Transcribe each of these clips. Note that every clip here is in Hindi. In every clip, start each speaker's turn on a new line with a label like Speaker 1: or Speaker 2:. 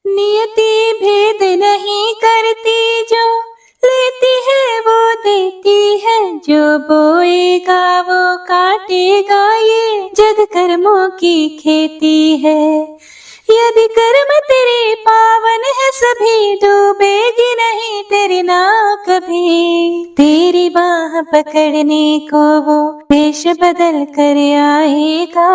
Speaker 1: नियति भेद नहीं करती, जो लेती है वो देती है, जो बोएगा वो काटेगा, ये जग कर्मों की खेती है। यदि कर्म तेरे पावन है सभी, डूबेगी नहीं तेरी नाव कभी। तेरी बाह पकड़ने को वो वेश बदल कर आएगा,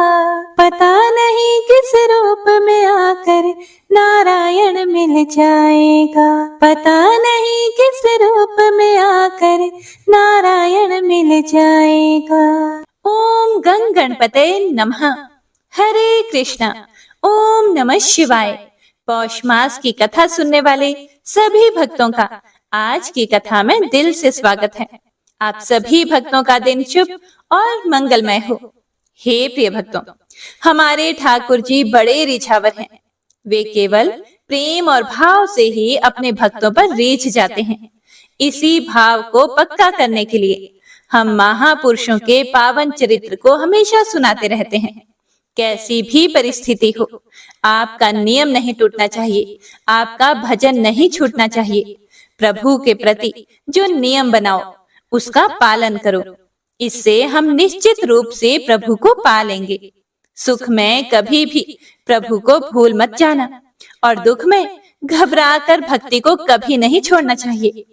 Speaker 1: पता नहीं किस रूप में आकर नारायण मिल जाएगा, पता नहीं किस रूप में आकर नारायण मिल जाएगा। ओम गं गणपते नमः। हरे कृष्णा। ओम नमः शिवाय। पौष मास की कथा सुनने वाले सभी भक्तों का आज की कथा में दिल से स्वागत है। आप सभी भक्तों का दिन शुभ और मंगलमय हो। हे प्रिय भक्तों, हमारे ठाकुर जी बड़े रिझावर हैं। वे केवल प्रेम और भाव से ही अपने भक्तों पर रीझ जाते हैं। इसी भाव को पक्का करने के लिए हम महापुरुषों के पावन चरित्र को हमेशा सुनाते रहते हैं। कैसी भी परिस्थिति हो, आपका नियम नहीं टूटना चाहिए, आपका भजन नहीं छूटना चाहिए। प्रभु के प्रति जो नियम बनाओ उसका पालन करो, इससे हम निश्चित रूप से प्रभु को पा लेंगे। सुख में कभी भी प्रभु को भूल मत जाना और दुख में घबराकर भक्ति को कभी नहीं छोड़ना चाहिए।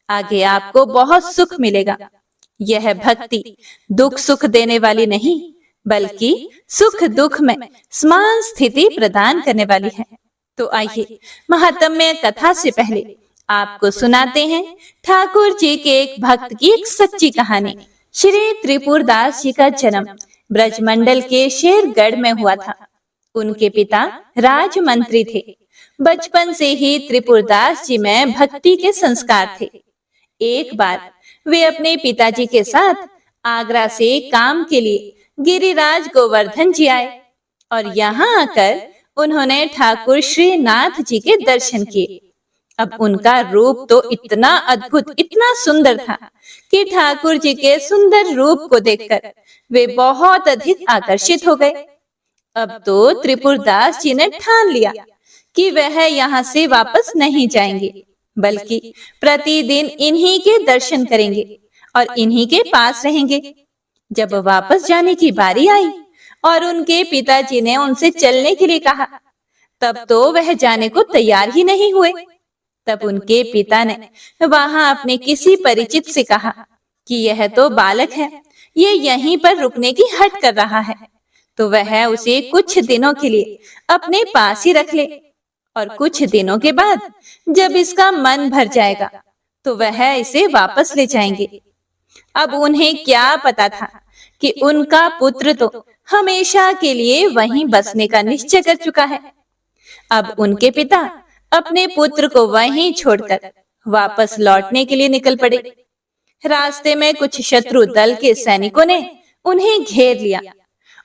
Speaker 1: आगे आपको बहुत सुख मिलेगा। यह भक्ति दुख सुख देने वाली नहीं, बल्कि सुख दुख में समान स्थिति प्रदान करने वाली है। तो आइए महात्म्य कथा से पहले आपको सुनाते हैं ठाकुर जी के एक भक्त की एक सच्ची कहानी। श्री त्रिपुरदास जी का जन्म ब्रजमंडल के शेरगढ़ में हुआ था। उनके पिता राजमंत्री थे। बचपन से ही त्रिपुरदास जी में भक्ति के संस्कार थे। एक बार वे अपने पिताजी के साथ आगरा से काम के लिए गिरिराज गोवर्धन जी आए और यहाँ आकर उन्होंने ठाकुर श्रीनाथ जी के दर्शन किए। अब उनका रूप तो इतना अद्भुत, इतना सुंदर था कि ठाकुर जी के सुंदर रूप को देखकर वे बहुत अधिक आकर्षित हो गए। अब तो त्रिपुरदास जी ने ठान लिया कि वह यहाँ से वापस नहीं जाएंगे, बल्कि प्रतिदिन इन्हीं के दर्शन करेंगे और इन्हीं के पास रहेंगे। जब वापस जाने की बारी आई और उनके पिताजी ने उनसे चलने के लिए कहा, तब तो वह जाने को तैयार ही नहीं हुए। तब उनके पिता ने वहां अपने किसी परिचित से कहा कि यह तो बालक है, ये यहीं पर रुकने की हट कर रहा है, तो वह उसे कुछ दिनों के लिए अपने पास ही रख ले और कुछ दिनों के बाद जब इसका मन भर जाएगा तो वह इसे वापस ले जाएंगे। अब उन्हें क्या पता था कि उनका पुत्र तो हमेशा के लिए वहीं बसने का निश्चय कर चुका है। अब उनके पिता अपने पुत्र को वहीं छोड़कर वापस लौटने के लिए निकल पड़े। रास्ते में कुछ शत्रु दल के सैनिकों ने उन्हें घेर लिया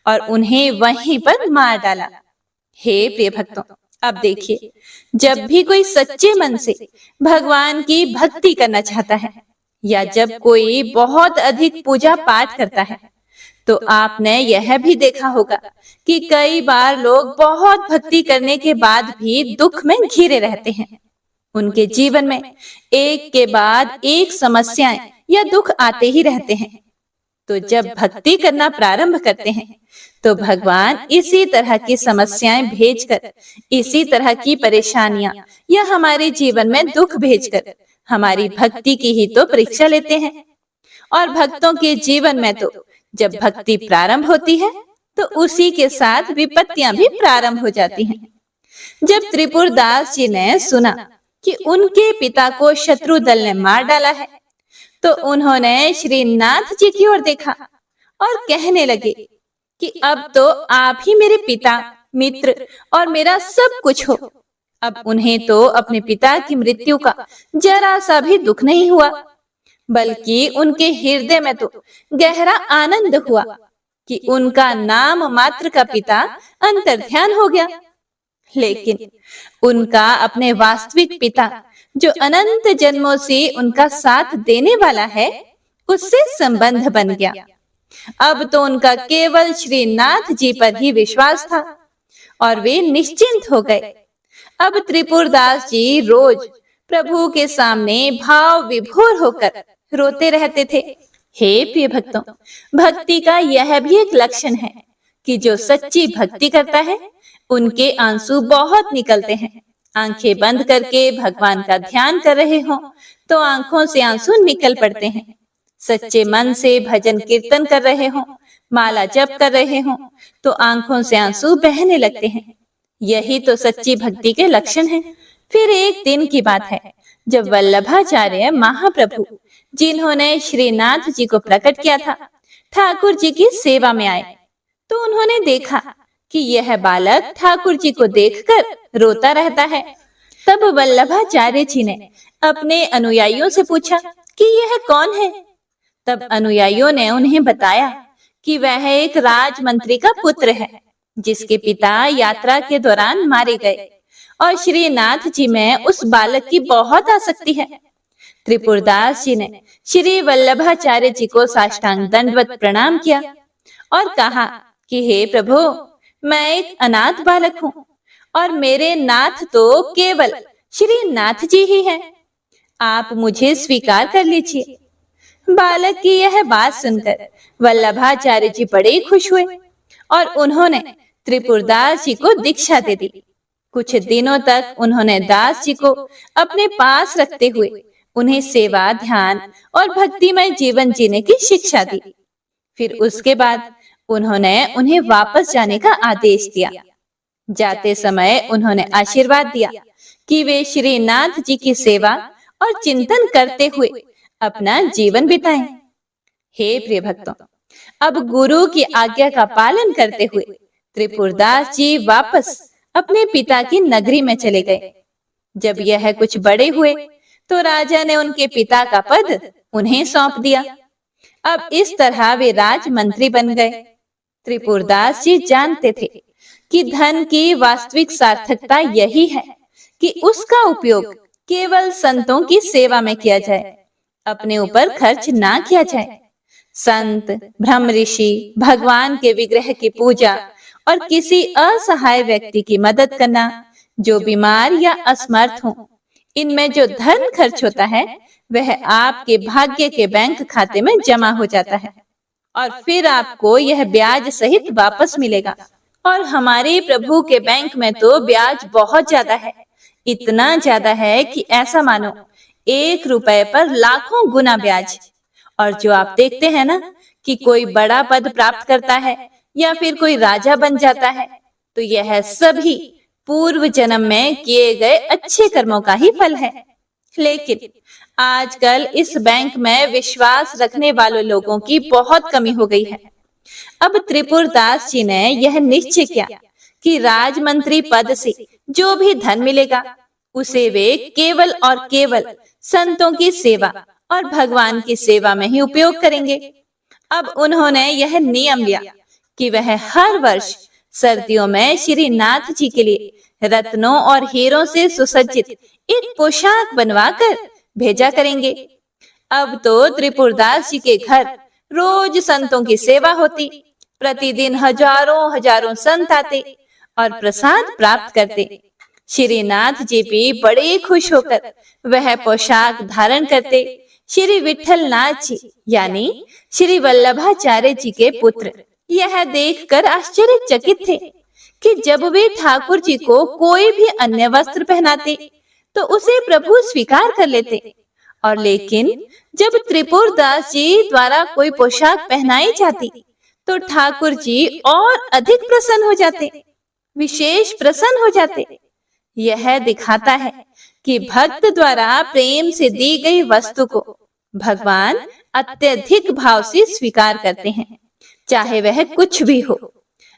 Speaker 1: और उन्हें वहीं पर मार डाला। हे प्रिय भक्तों, अब देखिए, जब भी कोई सच्चे मन से भगवान की भक्ति करना चाहता है या जब कोई बहुत अधिक पूजा पाठ करता है, तो आपने यह भी देखा होगा कि कई बार लोग बहुत भक्ति करने के बाद भी दुख में घिरे रहते हैं। उनके जीवन में एक के बाद एक समस्याएं या दुख आते ही रहते हैं। तो जब भक्ति करना प्रारंभ करते हैं तो भगवान इसी तरह की समस्याएं भेजकर, इसी तरह की परेशानियां या हमारे जीवन में दुख भेजकर हमारी भक्ति की ही तो परीक्षा लेते हैं। और भक्तों के जीवन में तो जब भक्ति प्रारंभ होती है तो उसी के साथ विपत्तियां भी प्रारंभ हो जाती हैं। जब त्रिपुरदास जी ने सुना कि उनके पिता को शत्रु दल ने मार डाला है, तो उन्होंने श्रीनाथ जी की ओर देखा और कहने लगे कि अब तो आप ही मेरे पिता, मित्र और मेरा सब कुछ हो। अब उन्हें तो अपने पिता की मृत्यु का जरा सा भी दुख नहीं हुआ, बल्कि उनके हृदय में तो गहरा आनंद हुआ कि उनका नाम मात्र का पिता अंतर्ध्यान हो गया। लेकिन उनका अपने वास्तविक पिता, जो अनंत जन्मों से उनका साथ देने वाला है, उससे संबंध बन गया। अब तो उनका केवल श्रीनाथ जी पर ही विश्वास था और वे निश्चिंत हो गए। अब त्रिपुरदास जी रोज प्रभु के सामने भाव विभोर होकर रोते रहते थे। हे प्रिय भक्तों, भक्ति का यह भी एक लक्षण है कि जो सच्ची भक्ति करता है उनके आंसू बहुत निकलते हैं। आंखें बंद करके भगवान का ध्यान कर रहे हो तो आंखों से आंसू निकल पड़ते हैं। सच्चे मन से भजन कीर्तन कर रहे हो, माला जप कर रहे हो तो आंखों से आंसू बहने लगते हैं। यही तो सच्ची भक्ति के लक्षण हैं। फिर एक दिन की बात है जब वल्लभाचार्य महाप्रभु, जिन्होंने श्रीनाथ जी को प्रकट किया था, ठाकुर जी की सेवा में आए तो उन्होंने देखा कि यह बालक ठाकुर जी को देखकर रोता रहता है। तब वल्लभाचार्य जी ने अपने अनुयायियों से पूछा कि यह कौन है। तब अनुयायियों ने उन्हें बताया कि वह एक राजमंत्री का पुत्र है जिसके पिता यात्रा के दौरान मारे गए और श्रीनाथ जी में उस बालक की बहुत आसक्ति है। त्रिपुरदास जी ने श्री वल्लभाचार्य जी को साष्टांग दंडवत प्रणाम किया और कहा कि हे प्रभु, मैं एक अनाथ बालक हूँ और मेरे नाथ तो केवल श्री नाथ जी ही हैं। आप मुझे स्वीकार कर लीजिए। बालक की यह बात सुनकर वल्लभाचार्य जी बड़े खुश हुए और उन्होंने त्रिपुरदास जी को दीक्षा दे दी। कुछ दिनों तक उन्होंने दास जी को अपने पास रखते हुए उन्हें सेवा, ध्यान और भक्तिमय जीवन जीने की शिक्षा दी। फिर उसके बाद उन्होंने उन्हें वापस जाने का आदेश दिया। जाते समय उन्होंने आशीर्वाद दिया कि वे श्रीनाथ जी की सेवा और चिंतन करते हुए अपना जीवन बिताएं। हे प्रिय भक्तों, अब गुरु की आज्ञा का पालन करते हुए त्रिपुरदास जी वापस अपने पिता की नगरी में चले गए। जब यह कुछ बड़े हुए तो राजा ने उनके पिता का पद उन्हें सौंप दिया। अब इस तरह वे राजमंत्री बन गए। त्रिपुरदास जी जानते थे कि धन की वास्तविक सार्थकता यही है कि उसका उपयोग केवल संतों की सेवा में किया जाए, अपने ऊपर खर्च ना किया जाए। संत, ब्रह्म ऋषि, भगवान के विग्रह की पूजा और किसी असहाय व्यक्ति की मदद करना जो बीमार या असमर्थ हो, इनमें जो धन खर्च होता है वह आपके भाग्य के बैंक खाते में जमा हो जाता है और फिर आपको यह ब्याज सहित वापस मिलेगा। और हमारे प्रभु के बैंक में तो ब्याज बहुत ज्यादा है, इतना ज्यादा है कि ऐसा मानो 1 रुपए पर लाखों गुना ब्याज। और जो आप देखते हैं ना कि कोई बड़ा पद प्राप्त करता है या फिर कोई राजा बन जाता है, तो यह सभी पूर्व जन्म में किए गए अच्छे कर्मों का ही फल है। लेकिन आजकल इस बैंक में विश्वास रखने वाले लोगों की बहुत कमी हो गई है। अब त्रिपुरदास जी ने यह निश्चय किया कि राजमंत्री पद से जो भी धन मिलेगा उसे वे केवल और केवल संतों की सेवा और भगवान की सेवा में ही उपयोग करेंगे। अब उन्होंने यह नियम लिया कि वह हर वर्ष सर्दियों में श्री नाथ जी के लिए रत्नों और हीरों से सुसज्जित एक पोशाक बनवाकर भेजा करेंगे। अब तो त्रिपुरदास जी के घर रोज संतों की सेवा होती। प्रतिदिन हजारों हजारों संत आते और प्रसाद प्राप्त करते। श्रीनाथ जी भी बड़े खुश होकर वह पोशाक धारण करते। श्री विठल नाथ जी यानी श्री वल्लभाचार्य जी के पुत्र यह देखकर आश्चर्यचकित थे कि जब वे ठाकुर जी को कोई भी अन्य वस्त्र पहनाते तो उसे प्रभु स्वीकार कर लेते, और लेकिन जब त्रिपुरदास जी द्वारा कोई पोशाक पहनाई जाती तो ठाकुर जी और अधिक प्रसन्न हो जाते, विशेष प्रसन्न हो जाते। यह दिखाता है कि भक्त द्वारा प्रेम से दी गई वस्तु को भगवान अत्यधिक भाव से स्वीकार करते हैं, चाहे वह कुछ भी हो।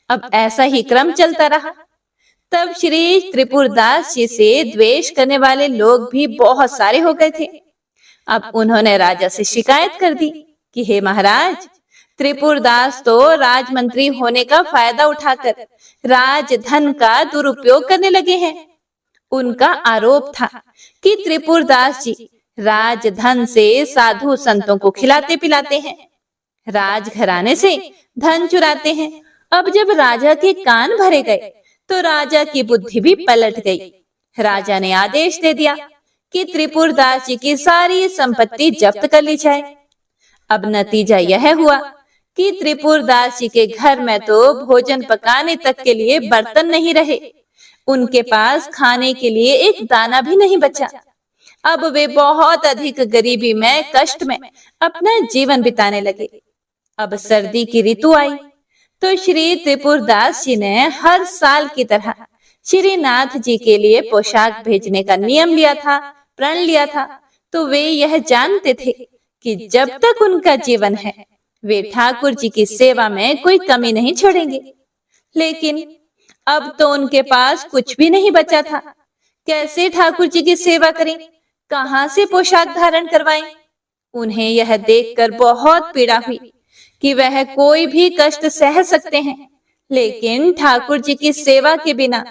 Speaker 1: अब ऐसा ही क्रम चलता रहा। तब श्री त्रिपुरदास जी से द्वेष करने वाले लोग भी बहुत सारे हो गए थे। अब उन्होंने राजा से शिकायत कर दी कि हे महाराज, त्रिपुरदास तो राजमंत्री होने का फायदा उठाकर राजधन का दुरुपयोग करने लगे हैं। उनका आरोप था कि त्रिपुरदास जी राजधन से साधु संतों को खिलाते पिलाते हैं, राजघराने से धन चुराते हैं। अब जब राजा के कान भरे गए तो राजा की बुद्धि भी पलट गई राजा ने आदेश दे दिया कि त्रिपुरदास जी की सारी संपत्ति जब्त कर ली जाए। अब नतीजा यह हुआ कि त्रिपुरदास जी के घर में तो भोजन पकाने तक के लिए बर्तन नहीं रहे, उनके पास खाने के लिए एक दाना भी नहीं बचा। अब वे बहुत अधिक गरीबी में, कष्ट में अपना जीवन बिताने लगे। अब सर्दी की ऋतु आई तो श्री त्रिपुरदास जी ने हर साल की तरह श्रीनाथ जी के लिए पोशाक भेजने का नियम लिया था, प्रण लिया था। तो वे यह जानते थे कि जब तक उनका जीवन है वे ठाकुर जी की सेवा में कोई कमी नहीं छोड़ेंगे। लेकिन अब तो उनके पास कुछ भी नहीं बचा था। कैसे ठाकुर जी की सेवा करें, कहां से पोशाक धारण करवाएं? उन्हें यह देखकर बहुत पीड़ा हुई कि वह कोई भी कष्ट सह सकते हैं, लेकिन ठाकुर जी की सेवा के बिना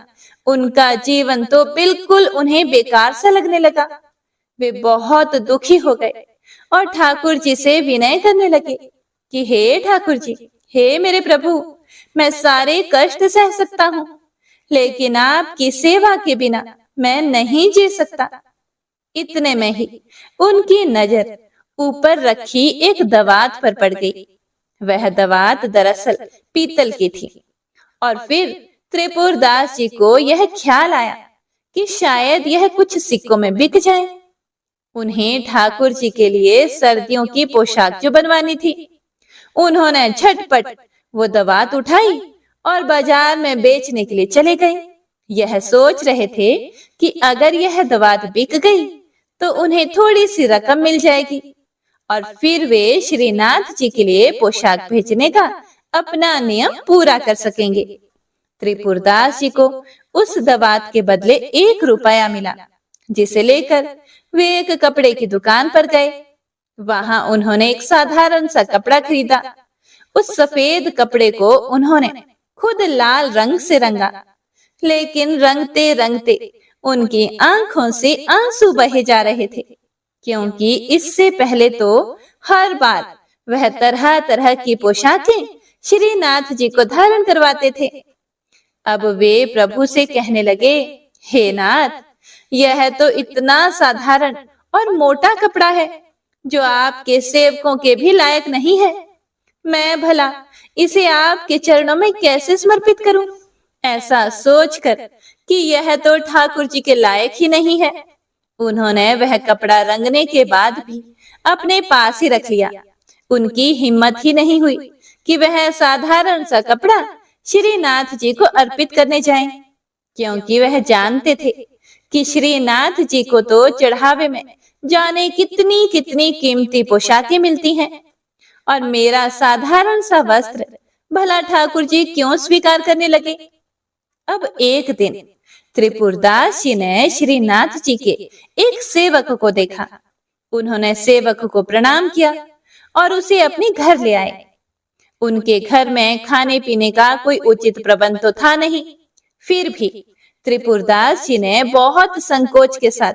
Speaker 1: उनका जीवन तो बिल्कुल उन्हें बेकार सा लगने लगा। वे बहुत दुखी हो गए और ठाकुर जी से विनय करने लगे कि हे ठाकुर जी, हे मेरे प्रभु, मैं सारे कष्ट सह सकता हूँ, लेकिन आपकी सेवा के बिना मैं नहीं जी सकता। इतने में ही उनकी नजर ऊपर रखी एक दवात पर पड़ गई। वह दवात दरअसल पीतल की थी। और फिर त्रिपुरदास जी को यह ख्याल आया कि शायद यह कुछ सिक्कों में बिक जाए। उन्हें ठाकुर जी के लिए सर्दियों की पोशाक जो बनवानी थी, उन्होंने झटपट वो दवात उठाई और बाजार में बेचने के लिए चले गए। यह सोच रहे थे कि अगर यह दवात बिक गई तो उन्हें थोड़ी सी रकम मिल जाएगी और फिर वे श्रीनाथ जी के लिए पोशाक भेजने का अपना नियम पूरा कर सकेंगे। त्रिपुरदास जी को उस दवात के बदले 1 रुपया मिला, जिसे लेकर वे एक कपड़े की दुकान पर गए। वहां उन्होंने एक साधारण सा कपड़ा खरीदा। उस सफेद कपड़े को उन्होंने खुद लाल रंग से रंगा, लेकिन रंगते रंगते उनकी आंखों से आंसू बहे जा रहे थे, क्योंकि इससे पहले तो हर बार वह तरह तरह की पोशाकें श्रीनाथ जी को धारण करवाते थे। अब वे प्रभु से कहने लगे, हे नाथ, यह तो इतना साधारण और मोटा कपड़ा है जो आपके सेवकों के भी लायक नहीं है। मैं भला इसे आपके चरणों में कैसे समर्पित करूं? ऐसा सोचकर कि यह तो ठाकुर जी के लायक ही नहीं है, उन्होंने वह कपड़ा रंगने के बाद भी अपने पास ही रख लिया। उनकी हिम्मत ही नहीं हुई कि वह साधारण सा कपड़ा श्रीनाथ जी को अर्पित करने जाएं, क्योंकि वह जानते थे कि श्रीनाथ जी को तो चढ़ावे में जाने कितनी कितनी कीमती पोशाकें मिलती हैं, और मेरा साधारण सा वस्त्र भला ठाकुर जी क्यों स्वीकार करने लगे। अब एक दिन त्रिपुरदास जी ने श्रीनाथ जी के एक सेवक को देखा। उन्होंने सेवक को प्रणाम किया और उसे अपने घर ले आए। उनके घर में खाने पीने का कोई उचित प्रबंध तो था नहीं, फिर भी त्रिपुरदास जी ने बहुत संकोच के साथ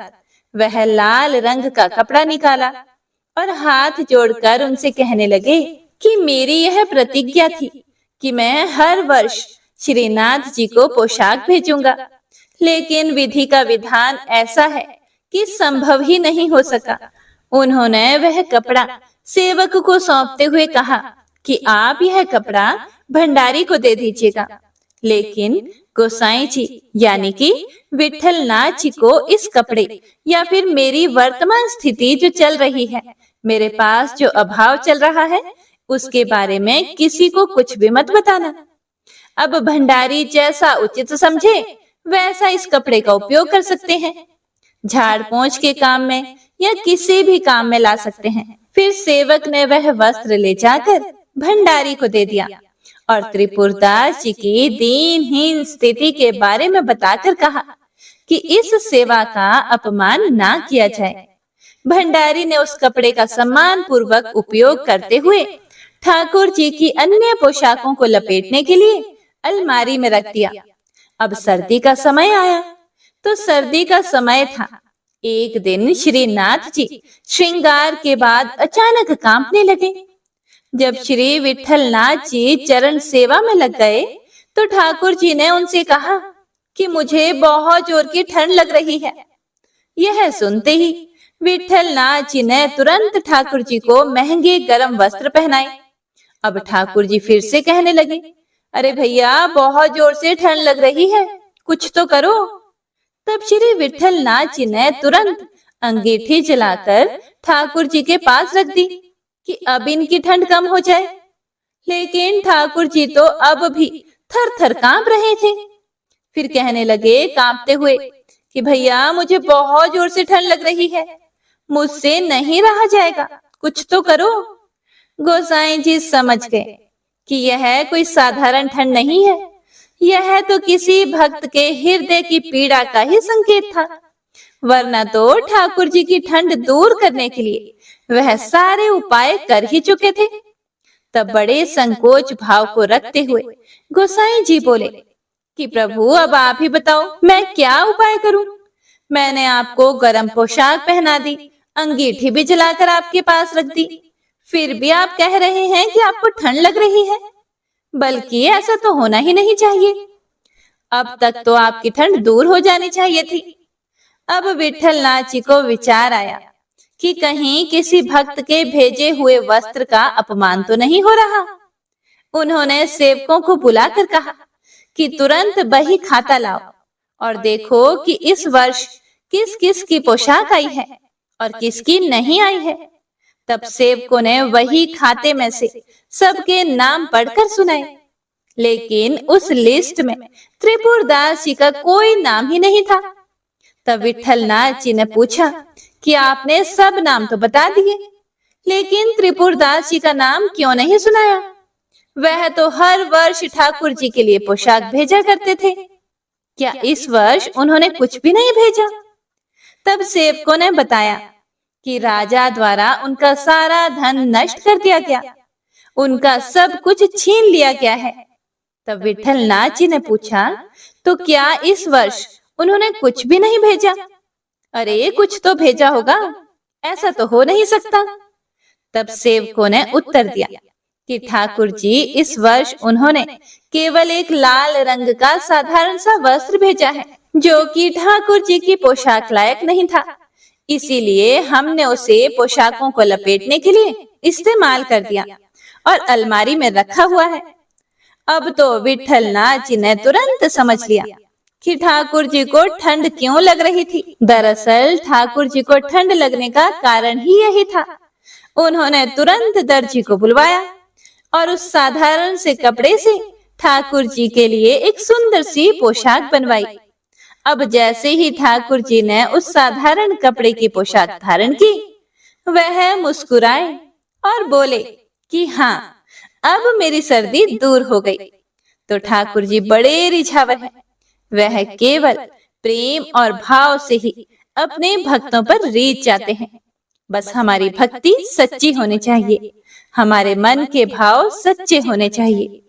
Speaker 1: वह लाल रंग का कपड़ा निकाला और हाथ जोड़कर उनसे कहने लगे कि मेरी यह प्रतिज्ञा थी कि मैं हर वर्ष श्रीनाथ जी को पोशाक भेजूंगा, लेकिन विधि का विधान ऐसा है कि संभव ही नहीं हो सका। उन्होंने वह कपड़ा सेवक को सौंपते हुए कहा कि आप यह कपड़ा भंडारी को दे दीजिएगा, लेकिन गोसाई जी यानी कि विठल नाथ जी को इस कपड़े या फिर मेरी वर्तमान स्थिति जो चल रही है, मेरे पास जो अभाव चल रहा है, उसके बारे में किसी को कुछ भी मत बताना। अब भंडारी जैसा उचित समझे वैसा इस कपड़े का उपयोग कर सकते हैं, झाड़ पोंछ के काम में या किसी भी काम में ला सकते हैं। फिर सेवक ने वह वस्त्र ले जाकर भंडारी को दे दिया और त्रिपुरदास जी की दीनहीन स्थिति के बारे में बताकर कहा कि इस सेवा का अपमान ना किया जाए। भंडारी ने उस कपड़े का सम्मान पूर्वक उपयोग करते हुए ठाकुर जी की अन्य पोशाकों को लपेटने के लिए अलमारी में रख दिया। अब सर्दी का समय आया तो सर्दी का समय था। एक दिन श्रीनाथ जी श्रृंगार के बाद अचानक कांपने लगे। जब श्री विठल नाथ जी चरण सेवा में लग गए तो ठाकुर जी ने उनसे कहा कि मुझे बहुत जोर की ठंड लग रही है। यह सुनते ही विठल नाथ जी ने तुरंत ठाकुर जी को महंगे गर्म वस्त्र पहनाए। अब ठाकुर जी फिर से कहने लगे, अरे भैया बहुत जोर से ठंड लग रही है, कुछ तो करो। तब श्री विठल नाथ जी ने तुरंत अंगीठी जलाकर ठाकुर जी के पास रख दी कि अब इनकी ठंड कम हो जाए। लेकिन ठाकुर जी तो अब भी थर थर कांप रहे थे। फिर कहने लगे कांपते हुए कि भैया मुझे बहुत जोर से ठंड लग रही है, मुझसे नहीं रहा जाएगा, कुछ तो करो। गोसाई जी समझ गए कि यह कोई साधारण ठंड नहीं है, यह तो किसी भक्त के हृदय की पीड़ा का ही संकेत था। वरना तो ठाकुर जी की ठंड दूर करने के लिए वह सारे उपाय कर ही चुके थे। तब बड़े संकोच भाव को रखते हुए गोसाई जी बोले कि प्रभु अब आप ही बताओ मैं क्या उपाय करूं। मैंने आपको गर्म पोशाक पहना दी, अंगीठी भी जलाकर आपके पास रख दी, फिर भी आप कह रहे हैं कि आपको ठंड लग रही है। बल्कि ऐसा तो होना ही नहीं चाहिए। अब तक तो आपकी ठंड दूर हो जानी चाहिए थी। अब विठल नाथ जी को विचार आया कि कहीं किसी भक्त के भेजे हुए वस्त्र का अपमान तो नहीं हो रहा। उन्होंने सेवकों को बुलाकर कहा कि तुरंत बही खाता लाओ और देखो कि इस वर्ष किस किस की पोशाक आई है और किसकी नहीं आई है। तब सेवकों ने वही खाते में से सबके नाम पढ़कर सुनाए, लेकिन उस लिस्ट में त्रिपुरदास जी का कोई नाम ही नहीं था। तब विठल नाथ जी ने पूछा कि आपने सब नाम तो बता दिए, लेकिन त्रिपुरदास जी का नाम क्यों नहीं सुनाया? वह तो हर वर्ष ठाकुर जी के लिए पोशाक भेजा करते थे, क्या इस वर्ष उन्होंने कुछ भी नहीं भेजा? तब सेवकों ने बताया कि राजा द्वारा उनका सारा धन नष्ट कर दिया गया, उनका सब कुछ छीन लिया गया है। तब विठल नाथ जी ने पूछा, तो क्या इस वर्ष उन्होंने कुछ भी नहीं भेजा? अरे कुछ तो भेजा होगा, ऐसा तो हो नहीं सकता। तब सेवकों ने उत्तर दिया कि ठाकुर जी इस वर्ष उन्होंने केवल एक लाल रंग का साधारण सा वस्त्र भेजा है, जो कि ठाकुर जी की पोशाक लायक नहीं था। इसीलिए हमने उसे पोशाकों को लपेटने के लिए इस्तेमाल कर दिया और अलमारी में रखा हुआ है। अब तो विठल नाथ जी ने तुरंत समझ लिया कि ठाकुर जी को ठंड क्यों लग रही थी। दरअसल ठाकुर जी को ठंड लगने का कारण ही यही था। उन्होंने तुरंत दर्जी को बुलवाया और उस साधारण से कपड़े से ठाकुर जी के लिए एक सुंदर सी पोशाक बनवाई। अब जैसे ही ठाकुर जी ने उस साधारण कपड़े की पोशाक धारण की, वह मुस्कुराए और बोले कि हाँ, अब मेरी सर्दी दूर हो गई। तो ठाकुर जी बड़े रिझावर हैं, वह केवल प्रेम और भाव से ही अपने भक्तों पर रीझ जाते हैं। बस हमारी भक्ति सच्ची होनी चाहिए, हमारे मन के भाव सच्चे होने चाहिए।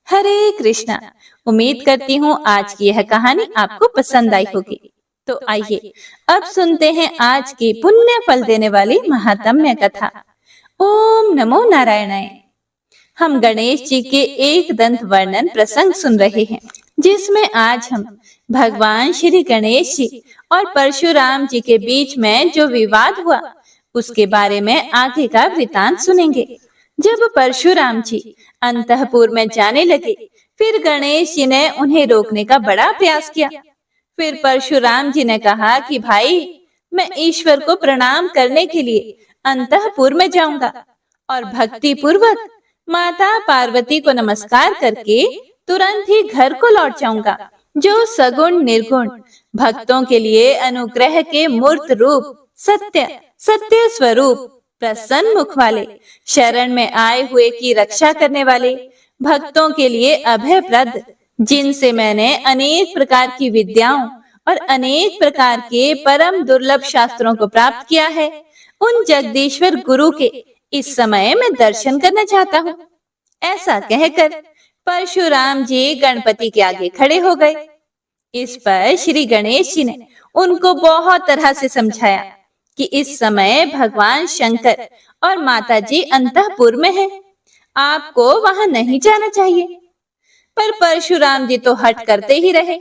Speaker 1: हरे कृष्णा। उम्मीद करती हूँ आज की यह कहानी आपको पसंद आई होगी। तो आइए अब सुनते हैं आज की पुण्य फल देने वाली महात्म्य कथा। ओम नमो नारायणाय। हम गणेश जी के एक दंत वर्णन प्रसंग सुन रहे हैं, जिसमें आज हम भगवान श्री गणेश जी और परशुराम जी के बीच में जो विवाद हुआ उसके बारे में आगे का वृतांत सुनेंगे। जब परशुराम जी अंतःपुर में जाने लगे, फिर गणेश जी ने उन्हें रोकने का बड़ा प्रयास किया। फिर परशुराम जी ने कहा कि भाई, मैं ईश्वर को प्रणाम करने के लिए अंतःपुर में जाऊंगा और भक्ति पूर्वक माता पार्वती को नमस्कार करके तुरंत ही घर को लौट जाऊंगा, जो सगुण निर्गुण भक्तों के लिए अनुग्रह के मूर्त रूप, सत्य स्वरूप, प्रसन्न मुख वाले, शरण में आए हुए की रक्षा करने वाले, भक्तों के लिए अभय प्रद, जिनसे मैंने अनेक प्रकार की विद्याओं और अनेक प्रकार के परम दुर्लभ शास्त्रों को प्राप्त किया है, उन जगदीश्वर गुरु के इस समय मैं दर्शन करना चाहता हूँ। ऐसा कहकर परशुराम जी गणपति के आगे खड़े हो गए। इस पर श्री गणेश जी ने उनको बहुत तरह से समझाया कि इस समय भगवान शंकर और माता जी अंतःपुर में हैं, आपको वहां नहीं जाना चाहिए। पर परशुराम जी तो हट करते ही रहे।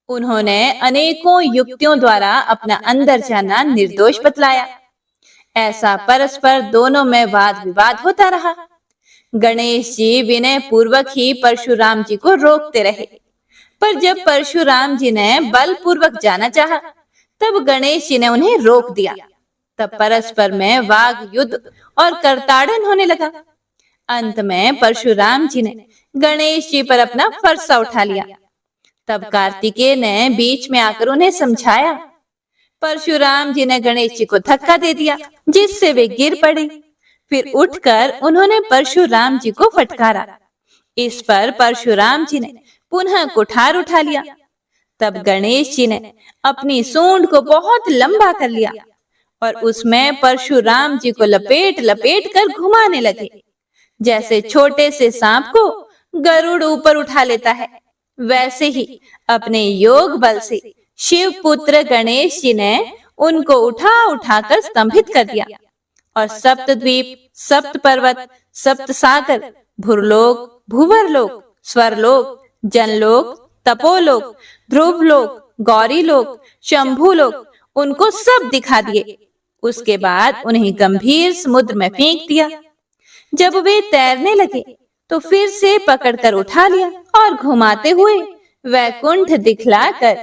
Speaker 1: उन्होंने अनेकों युक्तियों द्वारा अपना अंदर जाना निर्दोष बतलाया। ऐसा परस्पर दोनों में वाद विवाद होता रहा। गणेश जी विनय पूर्वक ही परशुराम जी को रोकते रहे, पर जब परशुराम जी ने बलपूर्वक जाना चाहा, तब गणेश जी ने उन्हें रोक दिया। तब परस्पर में वाग युद्ध और करताड़न होने लगा। अंत में परशुराम जी ने गणेश जी पर अपना फरसा उठा लिया। तब कार्तिकेय ने बीच में आकर उन्हें समझाया। परशुराम जी ने गणेश जी को धक्का दे दिया, जिससे वे गिर पड़े। फिर उठकर उन्होंने परशुराम जी को फटकारा। इस पर परशुराम जी ने पुनः कुठार उठा लिया। तब गणेश जी ने अपनी सूंड को बहुत लंबा कर लिया और उसमें परशुराम जी को लपेट लपेट कर घुमाने लगे। जैसे छोटे से सांप को गरुड़ ऊपर उठा लेता है, वैसे ही अपने योग बल से शिव पुत्र गणेश जी ने उनको उठा उठाकर स्तंभित कर दिया और सप्तद्वीप, सप्त पर्वत, सप्त सागर, भूरलोक, भूवरलोक, स्वरलोक, जनलोक, तपोलोक, ध्रुवलोक, गौरीलोक, शंभुलोक, उनको सब दिखा दिए। उसके बाद उन्हें गंभीर समुद्र में फेंक दिया। जब वे तैरने लगे तो फिर से पकड़कर उठा लिया और घुमाते हुए वैकुंठ दिखलाकर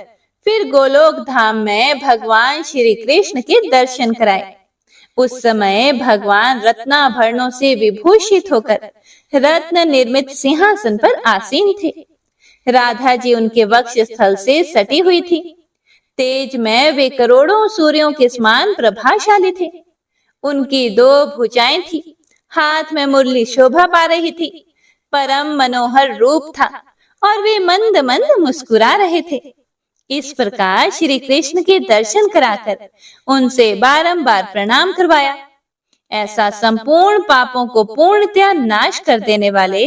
Speaker 1: फिर गोलोक धाम में भगवान श्री कृष्ण के दर्शन कराए। उस समय भगवान रत्नाभरणों से विभूषित होकर रत्न निर्मित सिंहासन पर आसीन थे। राधा जी उनके वक्ष स्थल से सटी हुई थी। तेज में वे करोड़ों सूर्यों के समान प्रभाशाली थे। उनकी 2 भुजाएं थी, हाथ में मुरली शोभा पा रही थी। परम मनोहर रूप था और वे मंद मंद मुस्कुरा रहे थे। इस प्रकार श्री कृष्ण के दर्शन कराकर उनसे बारंबार प्रणाम करवाया। ऐसा संपूर्ण पापों को पूर्णतया नाश कर देने वाले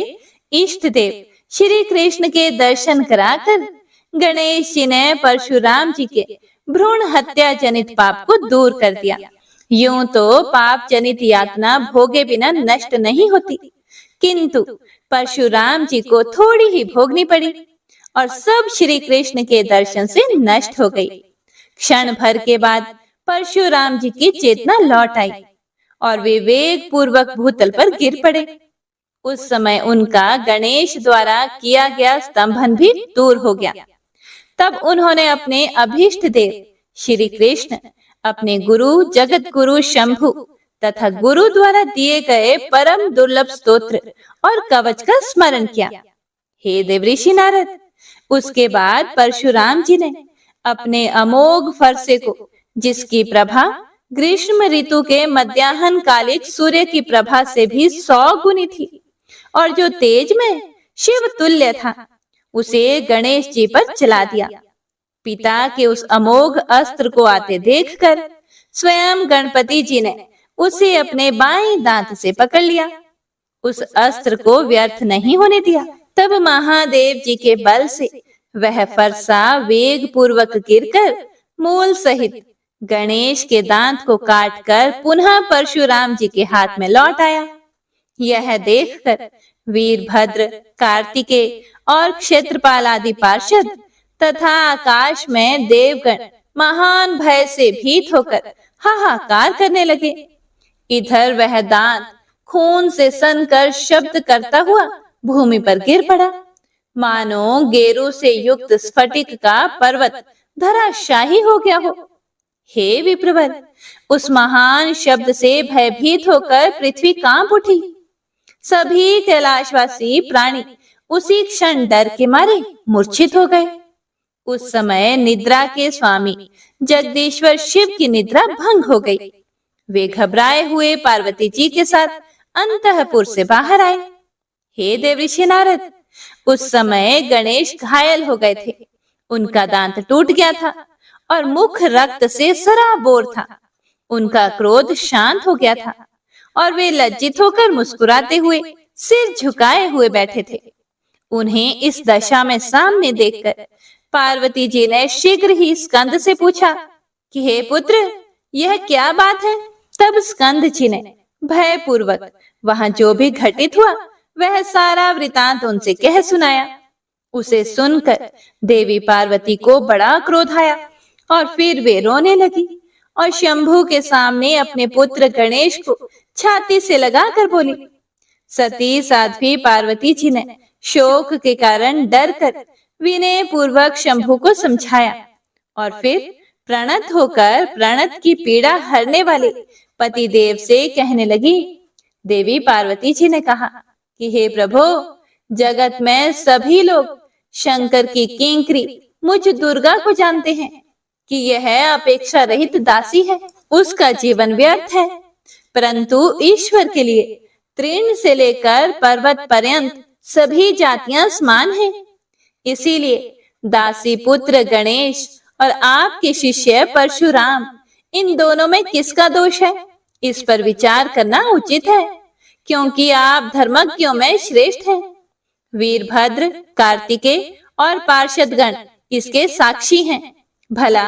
Speaker 1: इष्ट देव श्री कृष्ण के दर्शन कराकर गणेश जी ने परशुराम जी के भ्रूण हत्या जनित पाप को दूर कर दिया। यूं तो पाप जनित यातना भोगे बिना नष्ट नहीं होती, किंतु परशुराम जी को थोड़ी ही भोगनी पड़ी और सब श्री कृष्ण के दर्शन से नष्ट हो गई। क्षण भर के बाद परशुराम जी की चेतना लौट आई और वे वेग पूर्वक भूतल पर गिर पड़े। उस समय उनका गणेश द्वारा किया गया स्तंभन भी दूर हो गया। तब उन्होंने अपने अभीष्ट देव श्री कृष्ण, अपने गुरु जगत गुरु शंभु तथा गुरु द्वारा दिए गए परम दुर्लभ स्तोत्र और कवच का स्मरण किया। हे देवऋषि नारद, उसके बाद परशुराम जी ने अपने अमोघ फरसे को, जिसकी प्रभा ग्रीष्म ऋतु के मध्याह्न कालिक सूर्य की प्रभा से भी 100 गुनी थी और जो तेज में शिव तुल्य था, उसे गणेश जी पर चला दिया। पिता के उस अमोघ अस्त्र को आते देखकर स्वयं गणपति जी ने उसे अपने बाएं दांत से पकड़ लिया। उस अस्त्र को व्यर्थ नहीं होने दिया। तब महादेव जी के बल से वह फरसा वेग पूर्वक गिरकर मूल सहित गणेश के दांत को काटकर पुनः परशुराम जी के हाथ में लौट आया। यह देखकर वीरभद्र, कार्तिकेय और क्षेत्रपाल आदि पार्षद तथा आकाश में देवगण महान भय से भीत होकर हाहाकार करने लगे। इधर वह दांत खून से सनकर शब्द करता हुआ भूमि पर गिर पड़ा, मानो गेरू से युक्त स्फटिक का पर्वत धराशाही हो गया हो। हे विप्रवर, उस महान शब्द से भयभीत होकर पृथ्वी कांप उठी। सभी कैलाशवासी प्राणी उसी क्षण डर के मारे मूर्छित हो गए। उस समय निद्रा के स्वामी जगदीश्वर शिव की निद्रा भंग हो गई। वे घबराए हुए पार्वती जी के साथ अंतःपुर से बाहर आए। हे देवऋषि नारद, उस समय गणेश घायल हो गए थे। उनका दांत टूट गया था और मुख रक्त से सराबोर था। उनका क्रोध शांत हो गया था और वे लज्जित होकर मुस्कुराते हुए सिर झुकाए हुए बैठे थे। उन्हें इस दशा में सामने देखकर पार्वती जी ने शीघ्र ही स्कंद से पूछा कि हे पुत्र, यह क्या बात है? तब स्कंद जी ने भयपूर्वक वहां जो भी घटित हुआ वह सारा वृतांत उनसे कह सुनाया। उसे सुनकर देवी पार्वती को बड़ा क्रोध आया और फिर वे रोने लगी और शंभू के सामने अपने पुत्र गणेश को छाती से लगाकर बोली। सती साध्वी पार्वती जी ने शोक के कारण डर कर विनय पूर्वक शंभू को समझाया और फिर प्रणत होकर प्रणत की पीड़ा हरने वाले पति देव से कहने लगी। देवी पार्वती जी ने कहा कि हे प्रभु, जगत में सभी लोग शंकर की किंकरी मुझ दुर्गा को जानते हैं कि यह अपेक्षा रहित दासी है, उसका जीवन व्यर्थ है, परंतु ईश्वर के लिए तृण से लेकर पर्वत पर्यंत सभी जातियां समान हैं। इसीलिए दासी पुत्र गणेश और आपके शिष्य परशुराम, इन दोनों में किसका दोष है, इस पर विचार करना उचित है, क्योंकि आप धर्मज्ञों में श्रेष्ठ हैं। वीरभद्र, कार्तिकेय और पार्षदगण इसके साक्षी हैं। भला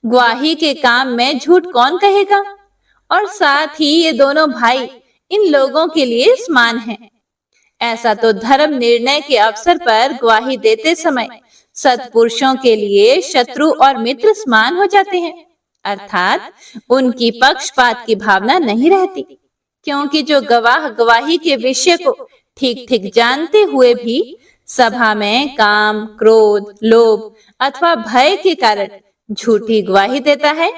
Speaker 1: ग्वाही के काम में झूठ कौन कहेगा? और साथ ही ये दोनों भाई इन लोगों के लिए समान हैं। ऐसा तो धर्म निर्णय के अवसर पर ग्वाही देते समय सत्पुरुषों के लिए शत्रु और मित्र समान हो जाते हैं, अर्थात उनकी पक्षपात की भावना नहीं रहती, क्योंकि जो गवाह गवाही के विषय को ठीक ठीक जानते हुए भी सभा में काम, क्रोध, लोभ अथवा भय के कारण झूठी गवाही देता है,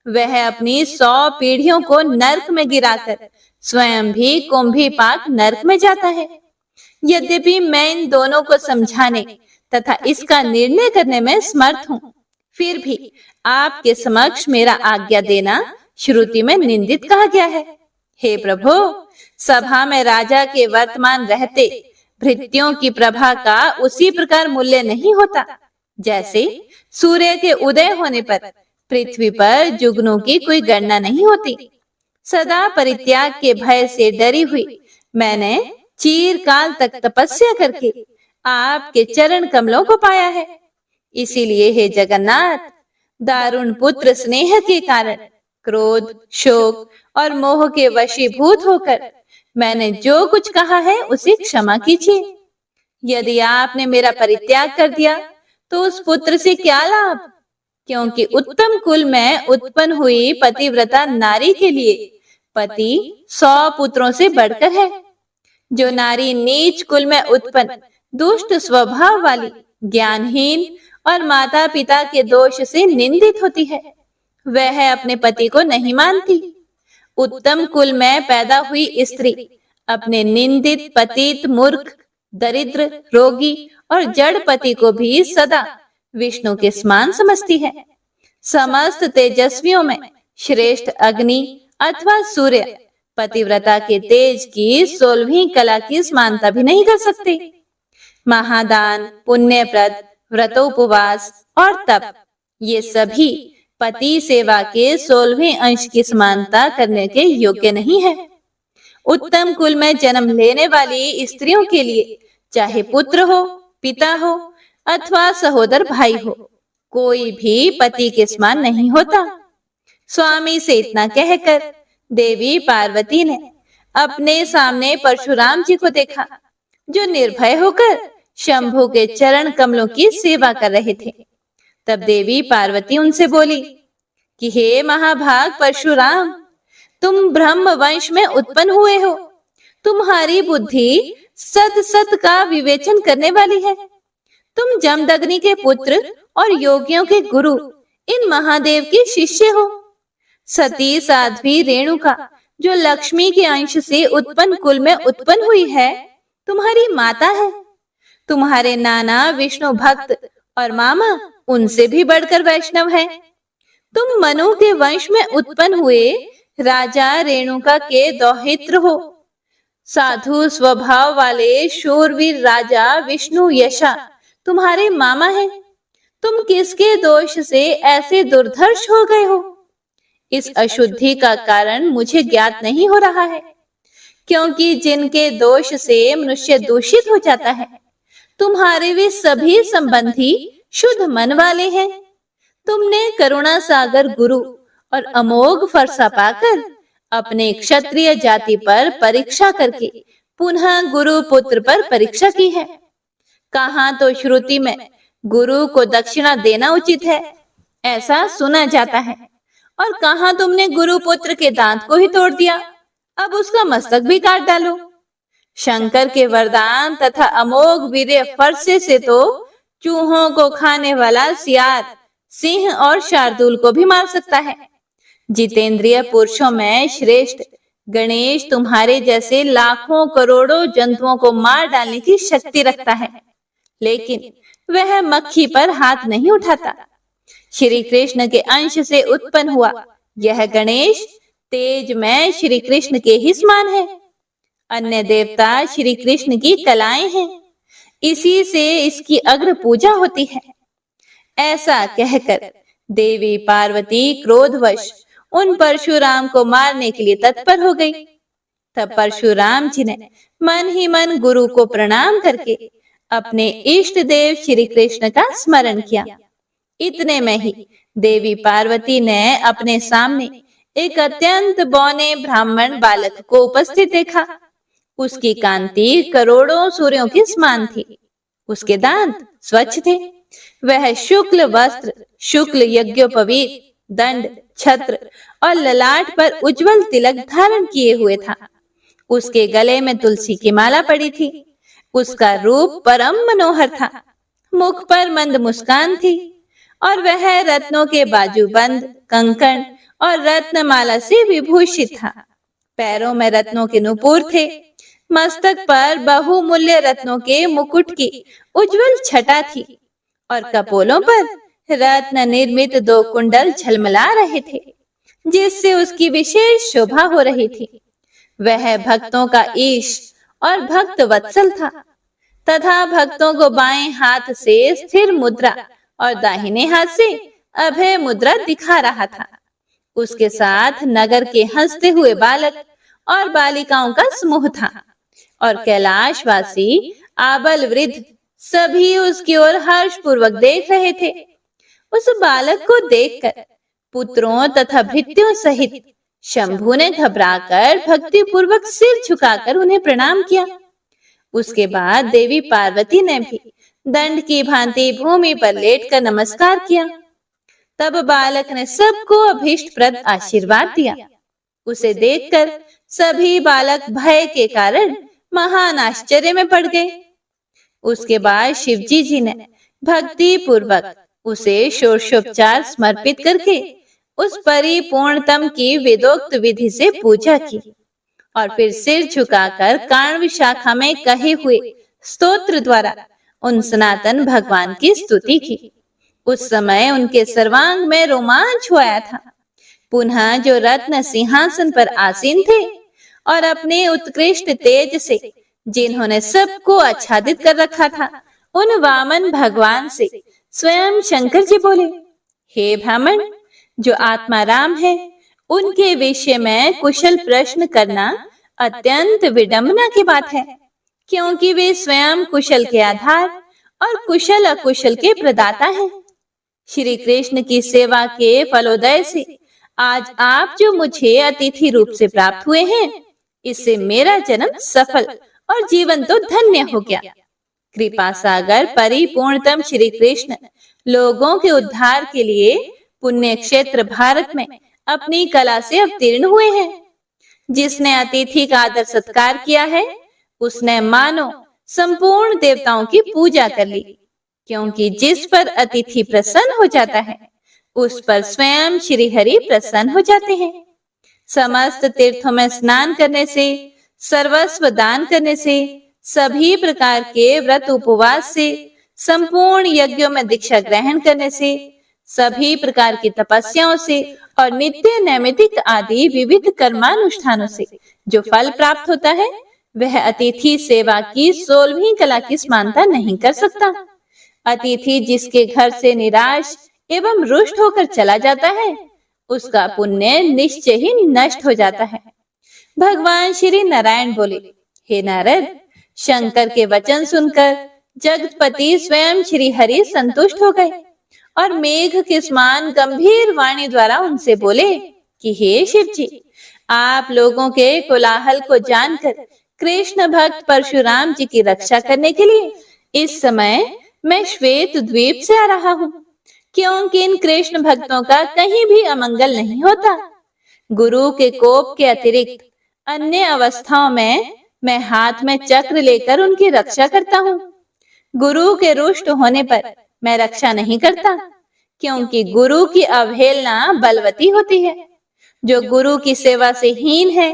Speaker 1: वह अपनी 100 पीढ़ियों को नरक में गिराकर स्वयं भी कुंभी पाक नरक में जाता है। यद्यपि मैं इन दोनों को समझाने तथा इसका निर्णय करने में समर्थ हूँ, फिर भी आपके समक्ष मेरा आज्ञा देना श्रुति में निंदित कहा गया है। हे प्रभु, सभा में राजा के वर्तमान रहते भृत्यों की प्रभा का उसी प्रकार मूल्य नहीं होता जैसे सूर्य के उदय होने पर पृथ्वी पर जुगनों की कोई गणना नहीं होती। सदा परित्याग के भय से डरी हुई मैंने चिरकाल तक तपस्या करके आपके चरण कमलों को पाया है। इसीलिए हे जगन्नाथ, दारुण पुत्र स्नेह के कारण क्रोध, शोक और मोह के वशीभूत होकर मैंने जो कुछ कहा है उसे क्षमा कीजिए। यदि आपने मेरा परित्याग कर दिया तो उस पुत्र से क्या लाभ, क्योंकि उत्तम कुल में उत्पन्न हुई पतिव्रता नारी के लिए पति 100 पुत्रों से बढ़कर है। जो नारी नीच कुल में उत्पन्न दुष्ट स्वभाव वाली, ज्ञानहीन और माता पिता के दोष से निंदित होती है, वह अपने पति को नहीं मानती। उत्तम कुल में पैदा हुई स्त्री अपने निंदित, पतित, मूर्ख, दरिद्र, रोगी और जड़ पति को भी सदा विष्णु के समान समझती है। समस्त तेजस्वियों में श्रेष्ठ अग्नि अथवा सूर्य पतिव्रता के तेज की 16वीं कला की समानता भी नहीं कर सकते। महादान, पुण्यप्रद, व्रतोपवास और तप, ये सभी पति सेवा के 16वें अंश की समानता करने के योग्य नहीं है। उत्तम कुल में जन्म लेने वाली स्त्रियों के लिए चाहे पुत्र हो, पिता हो अथवा सहोदर भाई हो, कोई भी पति के समान नहीं होता। स्वामी से इतना कहकर देवी पार्वती ने अपने सामने परशुराम जी को देखा, जो निर्भय होकर शंभु के चरण कमलों की सेवा कर रहे थे। तब देवी पार्वती उनसे बोली कि हे महाभाग परशुराम, तुम ब्रह्म वंश में उत्पन्न हुए हो, तुम्हारी बुद्धि सत सत का विवेचन करने वाली है। तुम जमदग्नि के पुत्र और योगियों के गुरु, इन महादेव के शिष्य हो। सती साध्वी रेणुका, जो लक्ष्मी के अंश से उत्पन्न कुल में उत्पन्न हुई है, तुम्हारी माता है। तुम्हारे नाना विष्णु भक्त और मामा उनसे भी बढ़कर वैष्णव है। तुम मनु के वंश में उत्पन्न हुए राजा रेणुका के दौहित्र हो। साधु स्वभाव वाले शूरवीर राजा विष्णु यशा तुम्हारे मामा हैं। तुम किसके दोष से ऐसे दुर्धर्ष हो गए हो? इस अशुद्धि का कारण मुझे ज्ञात नहीं हो रहा है, क्योंकि जिनके दोष से मनुष्य दूषित हो जाता है, तुम्हारे वे सभी संबंधी शुद्ध मन वाले हैं। तुमने करुणा सागर गुरु और अमोघ फरसा पाकर अपने क्षत्रिय जाति पर परीक्षा करके पुनः गुरु पुत्र पर परीक्षा की है। कहाँ तो श्रुति में गुरु को दक्षिणा देना उचित है, ऐसा सुना जाता है, और कहाँ तुमने गुरु पुत्र के दांत को ही तोड़ दिया, अब उसका मस्तक भी काट डालो। शंकर के वरदान तथा अमोघ वीर्य फरसे से तो चूहों को खाने वाला सियार, सिंह और शार्दूल को भी मार सकता है। जितेंद्रिय पुरुषों में श्रेष्ठ गणेश तुम्हारे जैसे लाखों करोड़ों जंतुओं को मार डालने की शक्ति रखता है, लेकिन वह मक्खी पर हाथ नहीं उठाता। श्री कृष्ण के अंश से उत्पन्न हुआ यह गणेश तेज में श्री कृष्ण के ही समान है। अन्य देवता श्री कृष्ण की कलाएं हैं, इसी से इसकी अग्र पूजा होती है। ऐसा कहकर देवी पार्वती क्रोधवश उन परशुराम को मारने के लिए तत्पर हो गई। तब परशुराम जी ने मन ही मन गुरु को प्रणाम करके अपने इष्ट देव श्री कृष्ण का स्मरण किया। इतने में ही देवी पार्वती ने अपने सामने एक अत्यंत बौने ब्राह्मण बालक को उपस्थित देखा। उसकी कांति करोड़ों सूर्यों के समान थी, उसके दांत स्वच्छ थे, वह शुक्ल वस्त्र, शुक्ल यज्ञोपवीत, दंड, छत्र और ललाट पर उज्जवल तिलक धारण किए हुए था। उसके गले में तुलसी की माला पड़ी थी। उसका रूप परम मनोहर था, मुख पर मंद मुस्कान थी और वह रत्नों के बाजूबंद, कंकण और रत्नमाला से विभूषित था। पैरों में रत्नों के नुपुर थे, मस्तक पर बहुमूल्य रत्नों के मुकुट की उज्जवल छटा थी और कपोलों पर रत्न निर्मित 2 कुंडल झलमला रहे थे, जिससे उसकी विशेष शोभा हो रही थी। वह भक्तों का ईश और भक्त वत्सल था तथा भक्तों को बाएं हाथ से स्थिर मुद्रा और दाहिने हाथ से अभय मुद्रा दिखा रहा था। उसके साथ नगर के हंसते हुए बालक और बालिकाओं का समूह था और कैलाशवासी आबल वृद्ध सभी उसकी ओर हर्षपूर्वक देख रहे थे। उस बालक को देखकर पुत्रों तथा भृत्यों सहित शंभु ने घबराकर भक्ति पूर्वक सिर झुकाकर उन्हें प्रणाम किया। उसके बाद देवी पार्वती ने भी दंड की भांति भूमि पर लेटकर नमस्कार किया। तब बालक ने सबको अभीष्टप्रद आशीर्वाद दिया। उसे देखकर सभी बालक भय के कारण महान आश्चर्य में पड़ गए। उसके बाद शिवजी जी ने भक्ति पूर्वक उसे षोडशोपचार समर्पित करके उस परिपूर्णतम की वेदोक्त विधि से पूजा की और फिर सिर झुकाकर काण्व शाखा में कहे हुए स्तोत्र द्वारा उन सनातन भगवान की स्तुति की। उस समय उनके सर्वांग में रोमांच हुआ था। पुनः जो रत्न सिंहासन पर आसीन थे और अपने उत्कृष्ट तेज से जिन्होंने सबको आच्छादित कर रखा था, उन वामन भगवान से स्वयं शंकर जी बोले, हे ब्राह्मण, जो आत्मा राम है उनके विषय में कुशल प्रश्न करना अत्यंत विडंबना की बात है, क्योंकि वे स्वयं कुशल के आधार और कुशल अकुशल के प्रदाता हैं। श्री कृष्ण की सेवा के फलोदय से आज आप जो मुझे अतिथि रूप से प्राप्त हुए हैं, इससे मेरा जन्म सफल और जीवन तो धन्य हो गया। कृपा सागर परिपूर्णतम श्री कृष्ण लोगों के उद्धार के लिए पुण्य क्षेत्र भारत में अपनी कला से अवतीर्ण हुए हैं। जिसने अतिथि का आदर सत्कार किया है, उसने मानो संपूर्ण देवताओं की पूजा कर ली, क्योंकि जिस पर अतिथि प्रसन्न हो जाता है, उस पर स्वयं श्री हरि प्रसन्न हो जाते हैं। समस्त तीर्थों में स्नान करने से, सर्वस्व दान करने से, सभी प्रकार के व्रत उपवास से, संपूर्ण यज्ञों में दीक्षा ग्रहण करने से, सभी प्रकार की तपस्याओं से और नित्य नैमित्तिक आदि विविध कर्मानुष्ठानों से जो फल प्राप्त होता है, वह अतिथि सेवा की 16वीं कला की समानता नहीं कर सकता। अतिथि जिसके घर से निराश एवं रुष्ट होकर चला जाता है, उसका पुण्य निश्चय ही नष्ट हो जाता है। भगवान श्री नारायण बोले, हे नारद, शंकर के वचन सुनकर जगतपति स्वयं श्री हरि संतुष्ट हो गए और मेघ के समान गंभीर वाणी द्वारा उनसे बोले कि हे शिव जी, आप लोगों के कोलाहल को जानकर कृष्ण भक्त परशुराम जी की रक्षा करने के लिए इस समय मैं श्वेत द्वीप से आ रहा हूँ, क्योंकि इन कृष्ण भक्तों का कहीं भी अमंगल नहीं होता। गुरु के कोप के अतिरिक्त अन्य अवस्थाओं में मैं हाथ में चक्र लेकर उनकी रक्षा करता हूँ। गुरु के रुष्ट होने पर मैं रक्षा नहीं करता, क्योंकि गुरु की अवहेलना बलवती होती है। जो गुरु की सेवा से हीन है,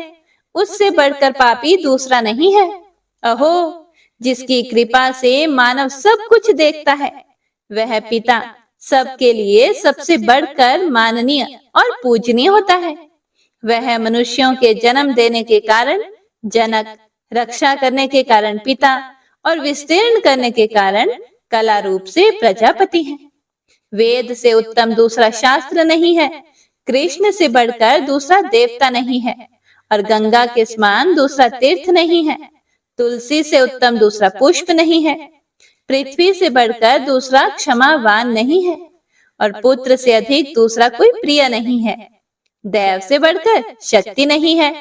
Speaker 1: उससे बढ़कर पापी दूसरा नहीं है। अहो, जिसकी कृपा से मानव सब कुछ देखता है, वह पिता सबके लिए सबसे बढ़कर माननीय और पूजनीय होता है। वह मनुष्यों के जन्म देने के कारण जनक, रक्षा करने के कारण पिता और विस्तीर्ण करने के कारण कला रूप से प्रजापति है। वेद से उत्तम दूसरा शास्त्र नहीं है, कृष्ण से बढ़कर दूसरा देवता नहीं है, और गंगा के समान दूसरा तीर्थ नहीं है। तुलसी से उत्तम दूसरा पुष्प नहीं है, पृथ्वी से बढ़कर दूसरा क्षमावान नहीं है, और पुत्र से अधिक दूसरा कोई प्रिय नहीं है। देव से बढ़कर शक्ति नहीं है,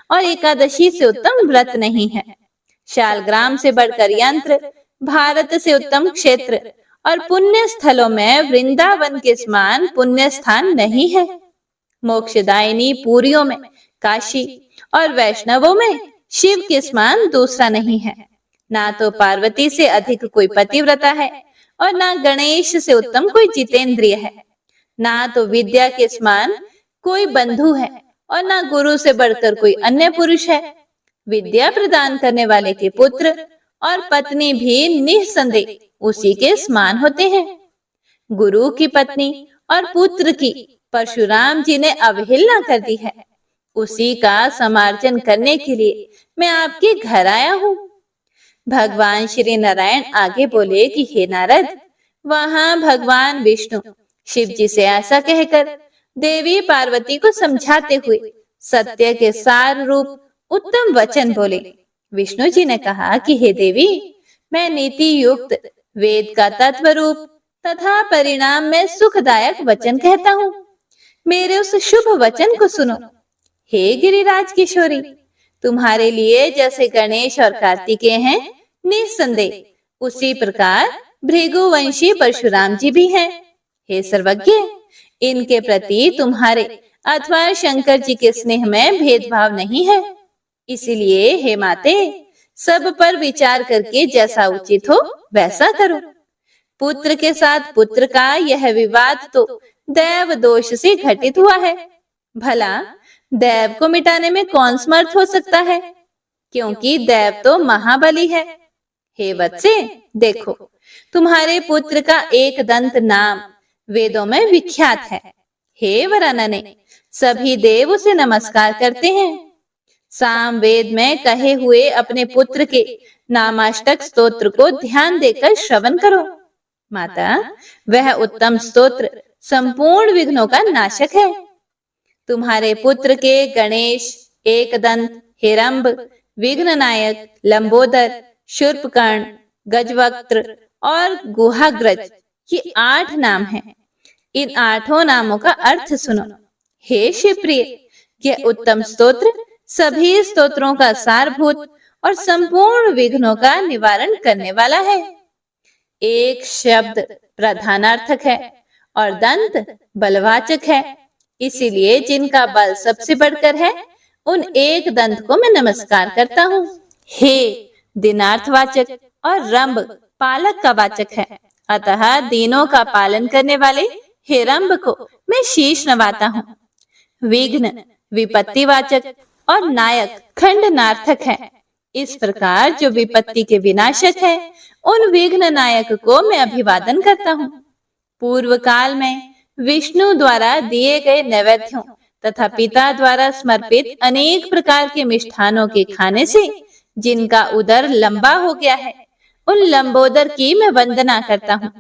Speaker 1: और एकादशी से उत्तम व्रत नहीं है। शालग्राम से बढ़कर यंत्र, भारत से उत्तम क्षेत्र, और पुण्य स्थलों में वृंदावन के समान पुण्य स्थान नहीं है। मोक्षदायिनी पुरियों में काशी, और वैष्णवों में शिव के समान दूसरा नहीं है। ना तो पार्वती से अधिक कोई पतिव्रता है, और ना गणेश से उत्तम कोई जितेंद्रिय है। ना तो विद्या के समान कोई बंधु है, और ना गुरु से बढ़कर कोई अन्य पुरुष है। विद्या प्रदान करने वाले के पुत्र और पत्नी भी निस्संदेह उसी के समान होते हैं। गुरु की पत्नी और पुत्र की परशुराम जी ने अवहेलना कर दी है, उसी का समार्जन करने के लिए मैं आपके घर आया हूँ। भगवान श्री नारायण आगे बोले कि हे नारद, वहां भगवान विष्णु शिव जी से ऐसा कहकर देवी पार्वती को समझाते हुए सत्य के सार रूप उत्तम वचन बोले। विष्णु जी ने कहा कि हे देवी, मैं नीति युक्त वेद का तत्व रूप तथा परिणाम में सुखदायक वचन कहता हूँ। मेरे उस शुभ वचन को सुनो। हे गिरिराज किशोरी, तुम्हारे लिए जैसे गणेश और कार्तिकेय हैं निस्संदेह, उसी प्रकार भृगुवंशी परशुराम जी भी हैं। हे सर्वज्ञ, इनके प्रति तुम्हारे अथवा शंकर जी के स्नेह में भेदभाव नहीं है। इसीलिए हे माते, सब पर विचार करके जैसा उचित हो वैसा करो। पुत्र के साथ पुत्र का यह विवाद तो दैव दोष से घटित हुआ है। भला दैव को मिटाने में कौन समर्थ हो सकता है, क्योंकि दैव तो महाबली है। हे वत्से, देखो, तुम्हारे पुत्र का एक दंत नाम वेदों में विख्यात है। हे वरानने, सभी देव उसे नमस्कार करते हैं। साम वेद में कहे हुए अपने पुत्र के नामाष्टक स्तोत्र को ध्यान देकर श्रवण करो। माता, वह उत्तम स्तोत्र संपूर्ण विघ्नों का नाशक है। तुम्हारे पुत्र के गणेश, एकदंत, हिरंब, विघ्ननायक, लंबोदर, शूर्पकर्ण, गजवक्त्र और गुहाग्रज, ये 8 नाम हैं। इन 8 नामों का अर्थ सुनो। हे शिवप्रिय, यह उत्तम स्तोत्र सभी स्तोत्रों का सारभूत और संपूर्ण विघ्नों का निवारण करने वाला है। एक शब्द प्रधानार्थक है और दंत बलवाचक है। इसीलिए जिनका बल सबसे बढ़कर है, उन एक दंत को मैं नमस्कार करता हूँ। हे दिनार्थवाचक और रंभ पालक का वाचक है, अतः दिनों का पालन करने वाले हिरंब को मैं शीश नवाता हूँ। विघ्न विपत्तिवाचक और नायक खंडनार्थक है। इस प्रकार जो विपत्ति के विनाशक है, उन विघ्न नायक को मैं अभिवादन करता हूँ। पूर्व काल में विष्णु द्वारा दिए गए नैवेद्यों तथा पिता द्वारा समर्पित अनेक प्रकार के मिष्ठानों के खाने से जिनका उदर लंबा हो गया है, उन लंबोदर की मैं वंदना करता हूँ।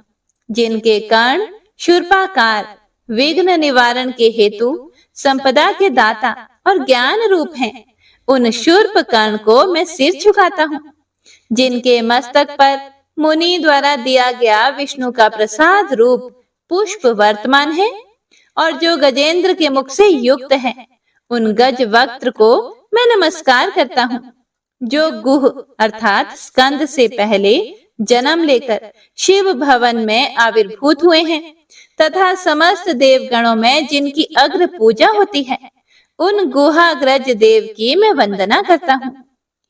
Speaker 1: जिनके कर्ण शूर्पाकार विघ्न निवारण के हेतु संपदा के दाता और ज्ञान रूप हैं, उन शूर्प कर्ण को मैं सिर झुकाता हूँ। जिनके मस्तक पर मुनि द्वारा दिया गया विष्णु का प्रसाद रूप पुष्प वर्तमान है और जो गजेंद्र के मुख से युक्त है, उन गज वक्त्र को मैं नमस्कार करता हूँ। जो गुह अर्थात स्कंद से पहले जन्म लेकर शिव भवन में आविर्भूत हुए हैं तथा समस्त देवगणों में जिनकी अग्र पूजा होती है, उन गुहाग्रज देव की मैं वंदना करता हूँ।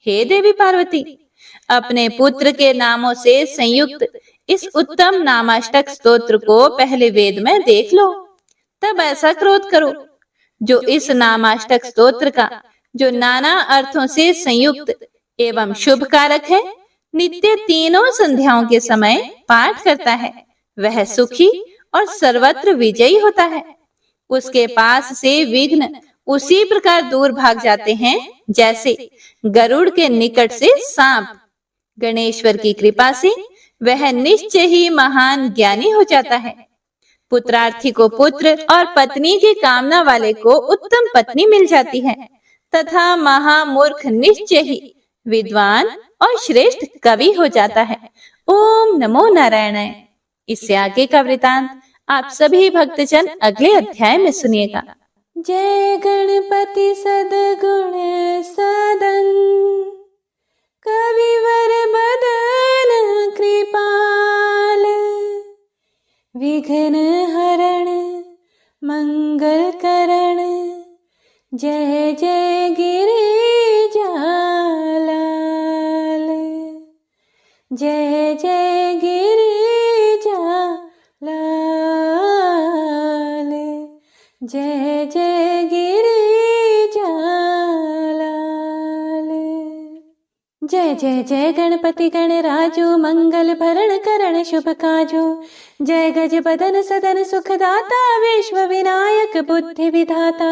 Speaker 1: हे देवी पार्वती, अपने पुत्र के नामों से संयुक्त इस उत्तम नामाष्टक स्तोत्र को पहले वेद में देख लो, तब ऐसा क्रोध करो जो इस नामाष्टक स्तोत्र का जो नाना अर्थों से संयुक्त एवं शुभ कारक है, नित्य तीनों संध्याओं के समय पाठ करता है, वह सुखी और सर्वत्र विजयी होता है। उसके पास से विघ्न उसी प्रकार दूर भाग जाते हैं जैसे गरुड़ के निकट से सांप। गणेश्वर की कृपा से वह निश्चय ही महान ज्ञानी हो जाता है। पुत्रार्थी को पुत्र और पत्नी की कामना वाले को उत्तम पत्नी मिल जाती है तथा महामूर्ख निश्चय ही विद्वान और श्रेष्ठ कवि हो जाता है। ओम नमो नारायणाय। इससे आगे का वृतांत आप सभी भक्तजन अगले अध्याय में सुनिएगा।
Speaker 2: जय गणपति सद्गुण सदन कविवर बदन कृपाल, विघ्न हरण मंगल करण, जय जय गिरिजालाल, जय जय गिरिजालाल, जय जय गिरिजालाल। जय जय जय गणपति गणराजो, मंगल भरण करण शुभ काजो, जय गज बदन सदन सुखदाता, विश्व विनायक बुद्धि विधाता,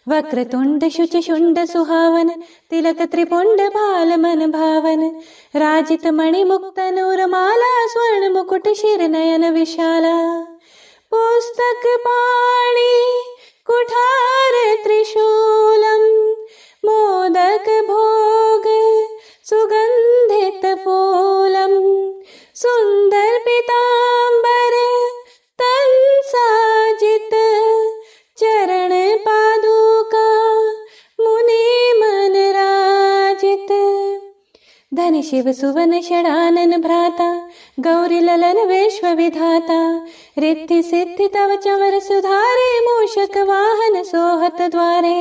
Speaker 2: वक्रतुंड शुच शुंड सुहावन, तिलक त्रिपुंड भाल मन भावन, राजित मणि मुक्त नूर माला, स्वर्ण मुकुट शिर नयन विशाला, पुस्तक पाणि कुठार त्रिशूलम, मोदक भोग सुगंधित फूलम, सुंदर पीतांबर तन साजित, चरण पादुका मुनि मन राजित, धन शिव सुवन षडानन भ्राता, गौरी ललन विश्व विधाता, रिद्धि सिद्धि तव चवर सुधारे, मूषक वाहन सोहत द्वारे,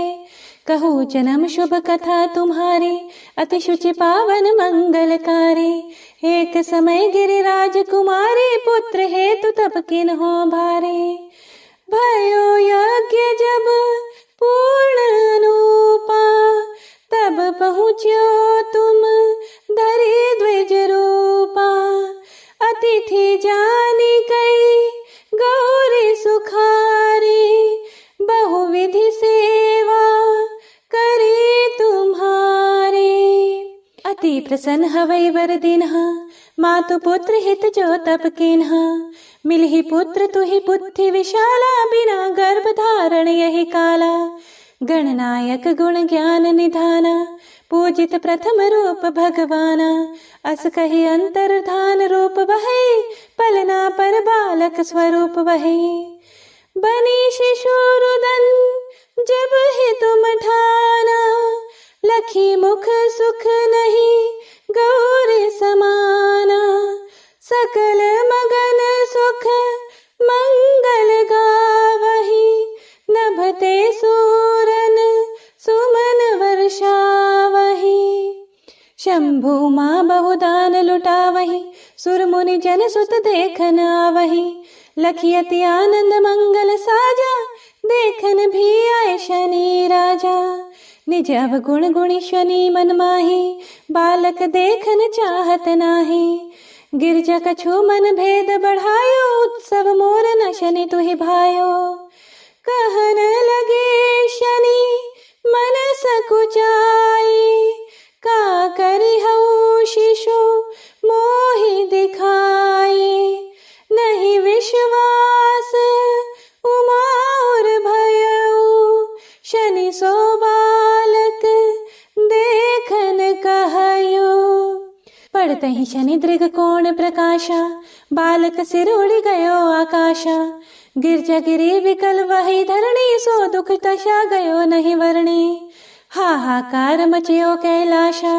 Speaker 2: कहूँ जन्म शुभ कथा तुम्हारी, अति शुचि पावन मंगलकारी, एक समय गिरिराज कुमारी, पुत्र हेतु तब किन्हो भारे, भयो यज्ञ जब पूर्ण अनुपा, तब पहुँच्यो तुम धरि द्विज रूपा, अतिथि जानी कई गौरी सुखारी, बहुविधि सेवा करी तुम्हारी, अति प्रसन्न हवै वर दिन्हा, मातु पुत्र हित जो तप किन्हा, मिलहि पुत्र तुहि बुद्धि विशाला, बिना गर्भ धारण यही काला, गणनायक गुण ज्ञान निधाना, पूजित प्रथम रूप भगवाना, अस कहि अंतर्धान रूप वही, पलना पर बालक स्वरूप वही, बनी शिशु रुदन जब ही तुम ठाना, लखी मुख सुख नहीं गौरी समाना, सकल मगन सुख मंगल गावही, नभते सूरन सुमन वर्षावही, शंभु माँ बहुदान लुटावही, सुर मुनि जन सुत देखन आवही, लखियति आनंद मंगल साजा, देखन भी आए शनि राजा, निज अवगुण गुणी शनि मन माही, बालक देखन चाहत नाही, गिरजा कछु मन भेद बढ़ायो, उत्सव मोर न शनि तुहि भायो, कहन लगे शनि मन सकुचाई, का करी हऊ शिशु मोहि दिखाई, नहीं विश्वास उमा और भयऊ, शनि सो बालक देखन कहयो, पड़ते ही शनि दृग कोण प्रकाशा, बालक सिर उड़ गयो आकाशा, गिरजा गिरी विकल वही धरणी, सो दुख दशा गयो नहीं वर्णी, हाहाकार मचयो कैलाशा,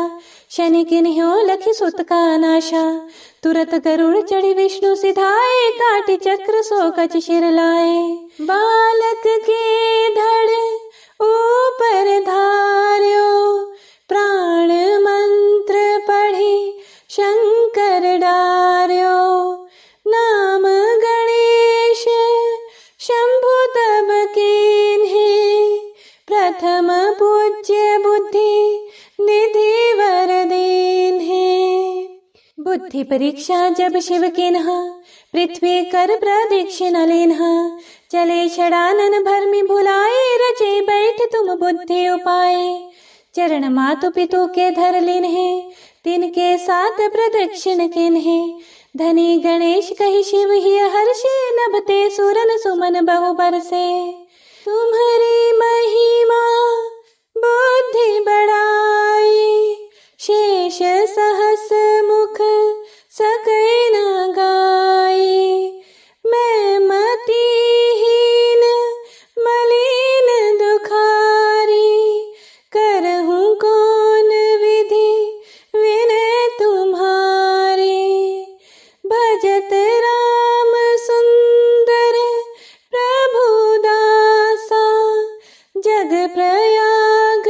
Speaker 2: शनि किन्ह्यो लखि सुत का नाशा। तुरत गरुड़ चढ़ी विष्णु सिधाए, काटि चक्र सो कच शिर लाए। बालक के धड़ ऊपर धार्यो, प्राण मंत्र पढ़ी शंकर डार्यो। नाम गणेश शंभु तब कीन्हे, प्रथम पूज्य बुद्धि निधि वर दीन्हे। बुद्धि परीक्षा जब शिव किन्हा, पृथ्वी कर प्रदक्षिणा लेन्हा। चले षडानन भरमि भुलाए, रचे बैठ तुम बुद्धि उपाय। चरण मातु पितु के धर लिन्हे, तिनके साथ प्रदक्षिण किन्हे। धनी गणेश कहि शिव ही हर्षे, नभते सुरन सुमन बहु बरसे। तुम्हारी महिमा बुद्धि बढ़ाई, शेष सहस मुख सकै न गाई। मैं मतिहीन मलिन दुखारी, करहूँ कौन विधि विनय तुम्हारी। भजत राम सुंदर प्रभु दासा, जग प्रयाग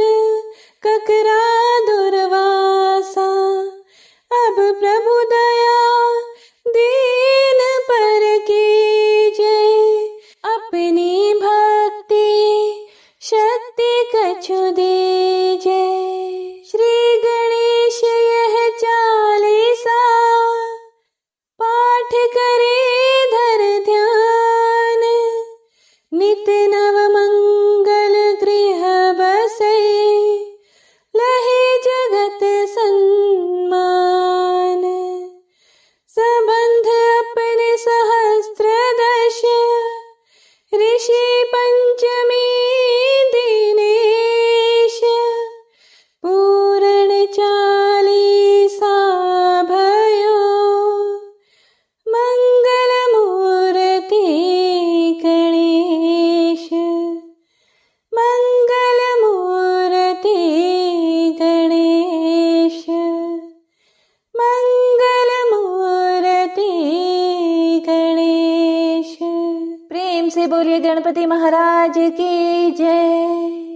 Speaker 2: ककरा दुर्वासा। अब प्रभु दया दीन पर कीजे, अपनी भक्ति शक्ति कछु दीजे। श्री गणेश यह चालीसा, पाठ करे धर ध्यान। नित नव मंगल गृह बसे, लहे जगत सन्मान। सबंध अपने सहस्त्र दश, ऋषि पंचमी दिनेश। पूर्ण चालीसा भयो, मंगल मूर्ति गणेश। मंगल मूर्ति गणेश। मंगल मूर्ति गणेश। प्रेम से बोलिए गणपति महाराज की जय।